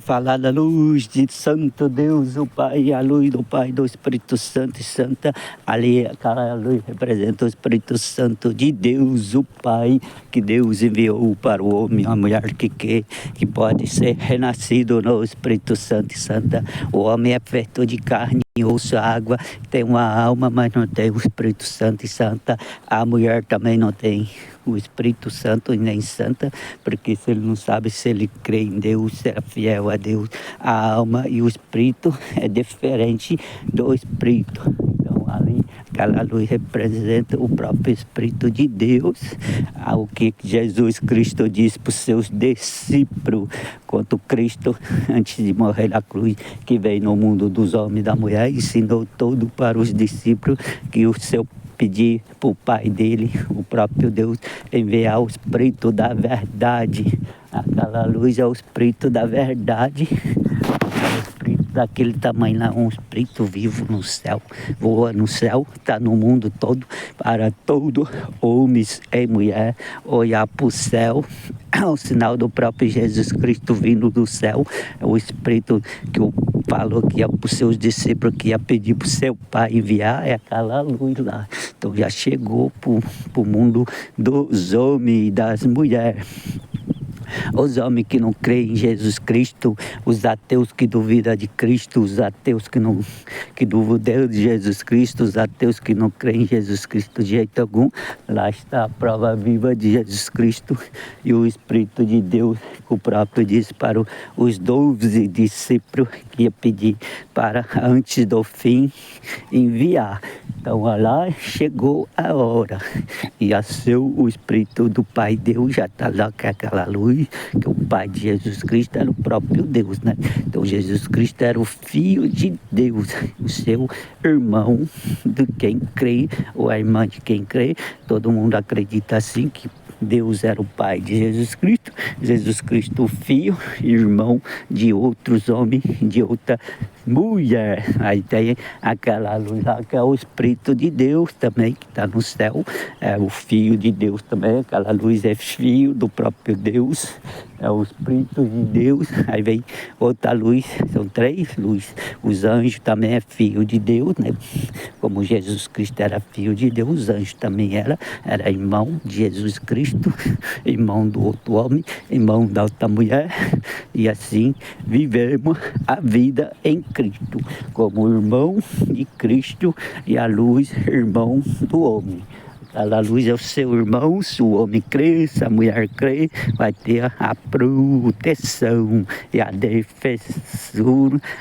Falar da luz de Santo Deus, o Pai, a luz do Pai, do Espírito Santo e Santa. Ali, aquela luz representa o Espírito Santo de Deus, o Pai, que Deus enviou para o homem, a mulher que pode ser renascido no Espírito Santo e Santa. O homem é feito de carne, osso, água, tem uma alma, mas não tem o Espírito Santo e Santa. A mulher também não tem o Espírito Santo e nem Santa, porque se ele não sabe se ele crê em Deus, se é fiel a Deus, a alma e o Espírito é diferente do Espírito. Então ali, aquela luz representa o próprio Espírito de Deus, o que Jesus Cristo disse para os seus discípulos, quanto Cristo, antes de morrer na cruz, que veio no mundo dos homens e da mulher, ensinou tudo para os discípulos, que o seu pedir para o Pai dele, o próprio Deus, enviar o Espírito da verdade. Aquela luz é o Espírito da verdade, é o Espírito daquele tamanho lá, um Espírito vivo no céu, voa no céu, está no mundo todo, para todo homens e mulher olhar para o céu. É o sinal do próprio Jesus Cristo vindo do céu, é o Espírito que falou que ia para os seus discípulos, que ia pedir para o seu Pai enviar, é aquela luz lá. Então já chegou para o mundo dos homens e das mulheres. Os homens que não creem em Jesus Cristo, os ateus que duvidam de Cristo, os ateus que duvidam de Jesus Cristo, os ateus que não creem em Jesus Cristo de jeito algum, lá está a prova viva de Jesus Cristo e o Espírito de Deus, que o próprio disse para os 12 discípulos que ia pedir para antes do fim enviar. Então lá chegou a hora e o Espírito do Pai Deus já está lá com aquela luz, que o Pai de Jesus Cristo era o próprio Deus, né? Então Jesus Cristo era o Filho de Deus, o seu irmão de quem crê, ou a irmã de quem crê. Todo mundo acredita assim, que Deus era o Pai de Jesus Cristo o Filho, irmão de outros homens, de outra mulher. Aí tem aquela luz lá que é o Espírito de Deus também, que está no céu, é o Filho de Deus também, aquela luz é filho do próprio Deus, é o Espírito de Deus. Aí vem outra luz, são 3 luzes. Os anjos também é filho de Deus, né? Como Jesus Cristo era filho de Deus, os anjos também era irmão de Jesus Cristo, irmão do outro homem, irmão da outra mulher, e assim vivemos a vida em Cristo, como irmão de Cristo, e a luz, irmão do homem. A luz é o seu irmão, se o homem crê, se a mulher crê, vai ter a proteção e a defesa.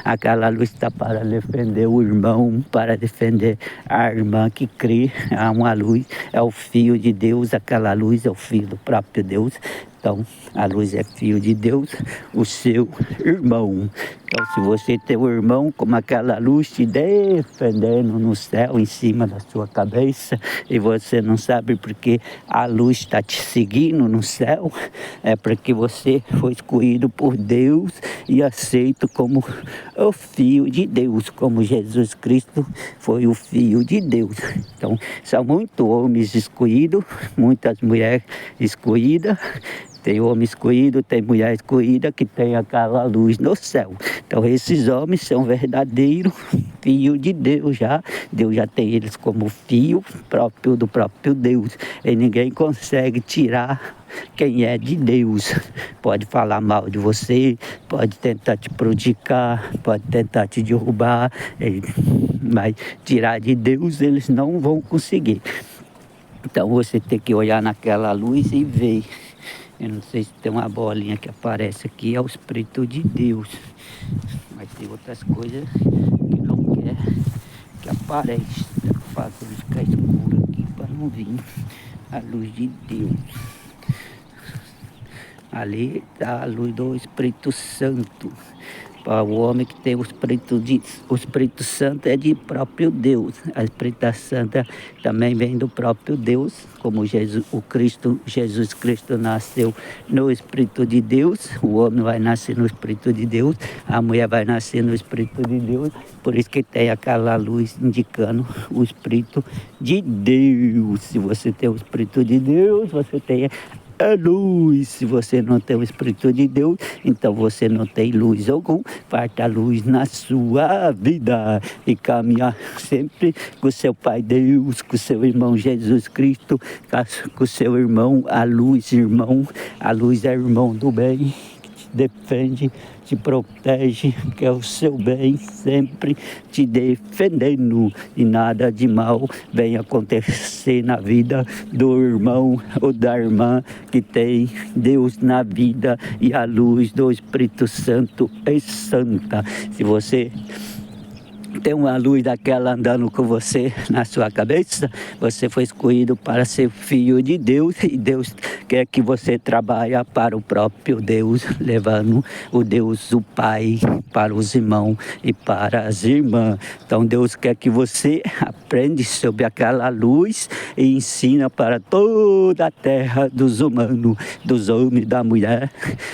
Aquela luz está para defender o irmão, para defender a irmã que crê. Há uma luz, é o Filho de Deus, aquela luz é o Filho do próprio Deus. Então, a luz é filho de Deus, o seu irmão. Então, se você tem um irmão como aquela luz te defendendo no céu, em cima da sua cabeça, e você não sabe porque a luz está te seguindo no céu, é porque você foi escolhido por Deus e aceito como o Filho de Deus, como Jesus Cristo foi o Filho de Deus. Então, são muitos homens escolhidos, muitas mulheres escolhidas. Tem homem escolhido, tem mulher escolhida que tem aquela luz no céu. Então esses homens são verdadeiros filhos de Deus já. Deus já tem eles como filho próprio do próprio Deus. E ninguém consegue tirar quem é de Deus. Pode falar mal de você, pode tentar te prejudicar, pode tentar te derrubar, mas tirar de Deus eles não vão conseguir. Então você tem que olhar naquela luz e ver. Eu não sei se tem uma bolinha que aparece aqui, é o Espírito de Deus. Mas tem outras coisas que não quer que apareça. Faz ele ficar escuro aqui para não vir a luz de Deus. Ali está a luz do Espírito Santo. Para o homem que tem o Espírito Santo é de próprio Deus. A Espírita Santa também vem do próprio Deus, como Jesus Cristo nasceu no Espírito de Deus. O homem vai nascer no Espírito de Deus, a mulher vai nascer no Espírito de Deus. Por isso que tem aquela luz indicando o Espírito de Deus. Se você tem o Espírito de Deus, você tem é luz. Se você não tem o Espírito de Deus, então você não tem luz algum. Falta luz na sua vida e caminhar sempre com seu Pai Deus, com seu irmão Jesus Cristo, com seu irmão, a luz, irmão. A luz é irmão do bem, que te defende, te protege, que é o seu bem, sempre te defendendo, e nada de mal vem acontecer na vida do irmão ou da irmã que tem Deus na vida, e a luz do Espírito Santo é santa. Se você tem uma luz daquela andando com você na sua cabeça, você foi escolhido para ser filho de Deus, e Deus quer que você trabalhe para o próprio Deus, levando o Deus, o Pai, para os irmãos e para as irmãs. Então Deus quer que você aprenda sobre aquela luz e ensina para toda a terra dos humanos, dos homens, da mulher,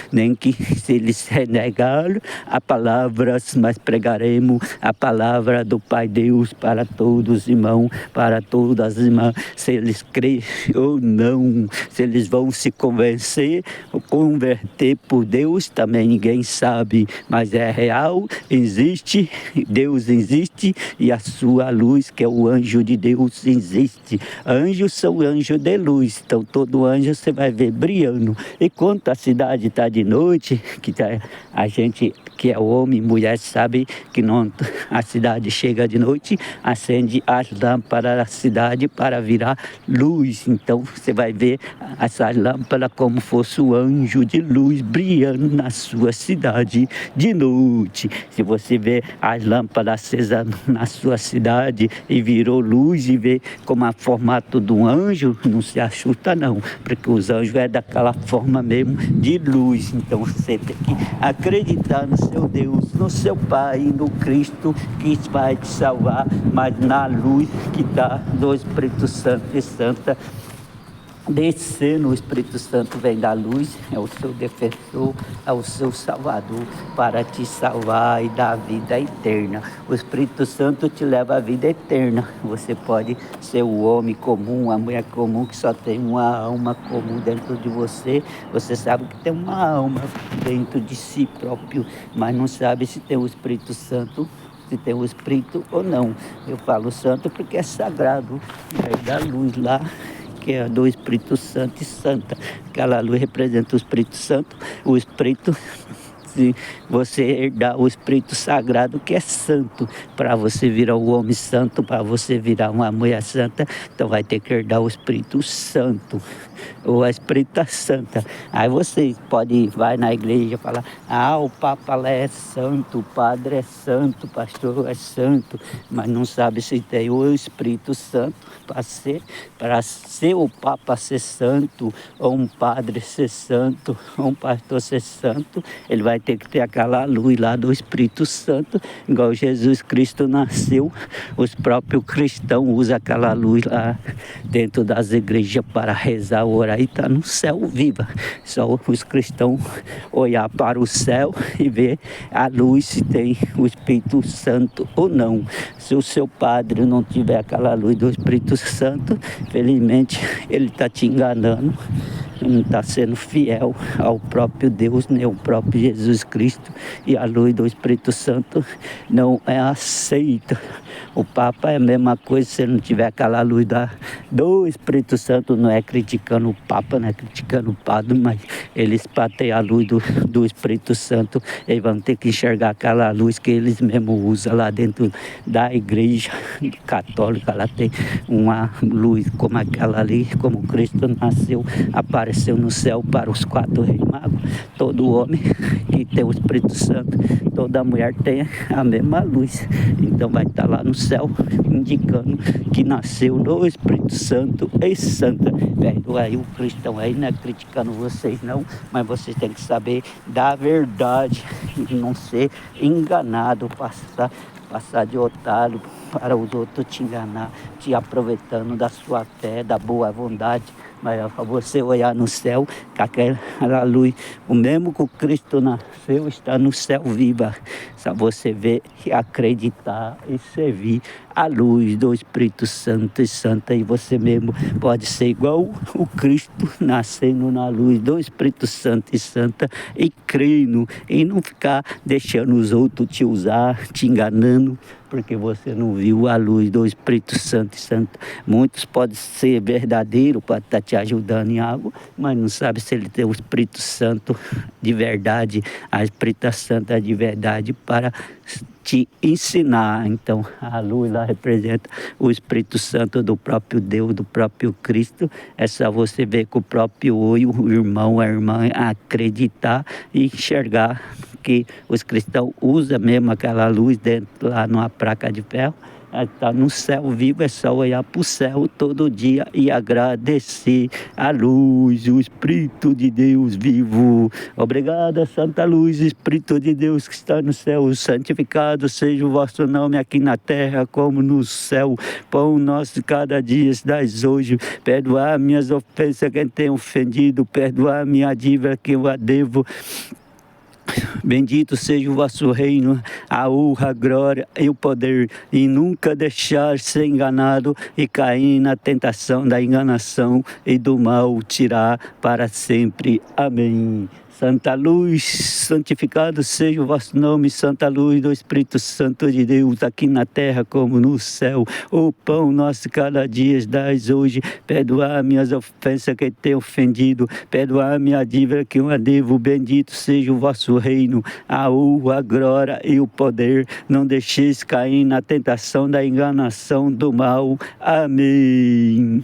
nem que se eles renegaram a palavra, mas pregaremos a palavra do Pai Deus para todos os irmãos, para todas as irmãs, se eles creem ou não, se eles vão se convencer ou converter por Deus, também ninguém sabe, mas é real, existe, Deus existe, e a sua luz, que é o anjo de Deus, existe. Anjos são anjos de luz, então todo anjo você vai ver brilhando. E quando a cidade está de noite, a gente que é homem, mulher, sabe que não, a cidade chega de noite, acende as lâmpadas da cidade para virar luz. Então você vai ver essas lâmpadas como fosse o anjo de luz brilhando na sua cidade de noite. Se você vê as lâmpadas acesas na sua cidade e virou luz e vê como a formato de um anjo, não se assusta não, porque os anjos é daquela forma mesmo de luz. Então você tem que acreditar no seu Deus, no seu Pai, no Cristo que vai te salvar, mas na luz que está do Espírito Santo e Santa. Descendo, o Espírito Santo vem da luz, é o seu defensor, é o seu salvador, para te salvar e dar a vida eterna. O Espírito Santo te leva à vida eterna. Você pode ser o homem comum, a mulher comum que só tem uma alma comum dentro de você. Você sabe que tem uma alma dentro de si próprio, mas não sabe se tem o Espírito Santo, se tem o Espírito ou não. Eu falo santo porque é sagrado, é da luz lá, que é do Espírito Santo e Santa. Aquela luz representa o Espírito Santo, o Espírito, se você herdar o Espírito Sagrado, que é santo, para você virar um homem santo, para você virar uma mulher santa, então vai ter que herdar o Espírito Santo, ou a Espírita Santa. Aí você vai na igreja e falar, o Papa lá é santo, o Padre é santo, o Pastor é santo, mas não sabe se tem o Espírito Santo para ser o Papa ser santo, ou um Padre ser santo, ou um Pastor ser santo. Ele vai ter que ter aquela luz lá do Espírito Santo, igual Jesus Cristo nasceu, os próprios cristãos usam aquela luz lá dentro das igrejas para rezar, orar, e está no céu viva. Só os cristãos olhar para o céu e ver a luz, se tem o Espírito Santo ou não. Se o seu padre não tiver aquela luz do Espírito Santo, felizmente ele está te enganando, não está sendo fiel ao próprio Deus, nem ao próprio Jesus Cristo, e a luz do Espírito Santo não é aceita. O Papa é a mesma coisa, se ele não tiver aquela luz do Espírito Santo, não é criticando o Papa, não é criticando o padre, mas eles para ter a luz do Espírito Santo, eles vão ter que enxergar aquela luz que eles mesmos usam lá dentro da igreja católica. Ela tem uma luz como aquela ali, como Cristo nasceu, apareceu no céu para os 4 reis magos. Todo homem que tem o Espírito Santo, toda mulher tem a mesma luz. Então vai estar lá no céu indicando que nasceu no Espírito Santo e Santa. Aí o cristão aí não é criticando vocês não, mas vocês têm que saber da verdade e não ser enganado, passar de otário para os outros te enganar, te aproveitando da sua fé, da boa vontade mas é para você olhar no céu, que aquela luz, o mesmo que o Cristo nasceu, está no céu viva. Só você ver e acreditar e servir a luz do Espírito Santo e Santa, e você mesmo pode ser igual o Cristo, nascendo na luz do Espírito Santo e Santa, e crendo, e não ficar deixando os outros te usar, te enganando, porque você não viu a luz do Espírito Santo e Santa. Muitos podem ser verdadeiros, pode estar te ajudando em algo, mas não sabe se ele tem o Espírito Santo de verdade, a Espírita Santa de verdade para te ensinar. Então a luz lá representa o Espírito Santo do próprio Deus, do próprio Cristo. É só você ver com o próprio olho, o irmão, a irmã, acreditar e enxergar que os cristãos usam mesmo aquela luz dentro lá numa placa de ferro. Está no céu vivo, é só olhar para o céu todo dia e agradecer a luz, o Espírito de Deus vivo. Obrigada, Santa Luz, Espírito de Deus que está no céu, santificado seja o vosso nome aqui na terra como no céu. Pão nosso de cada dia dai hoje, perdoar minhas ofensas quem tem ofendido, perdoar minha dívida que eu a devo. Bendito seja o vosso reino, a honra, a glória e o poder, e nunca deixar ser enganado e cair na tentação da enganação e do mal tirar para sempre. Amém. Santa Luz, santificado seja o vosso nome, Santa Luz do Espírito Santo de Deus, aqui na terra como no céu. O pão nosso cada dia dais hoje, perdoar minhas ofensas que tenho ofendido, perdoar minha dívida que eu a devo. Bendito seja o vosso reino, a honra, a glória e o poder. Não deixeis cair na tentação da enganação do mal. Amém.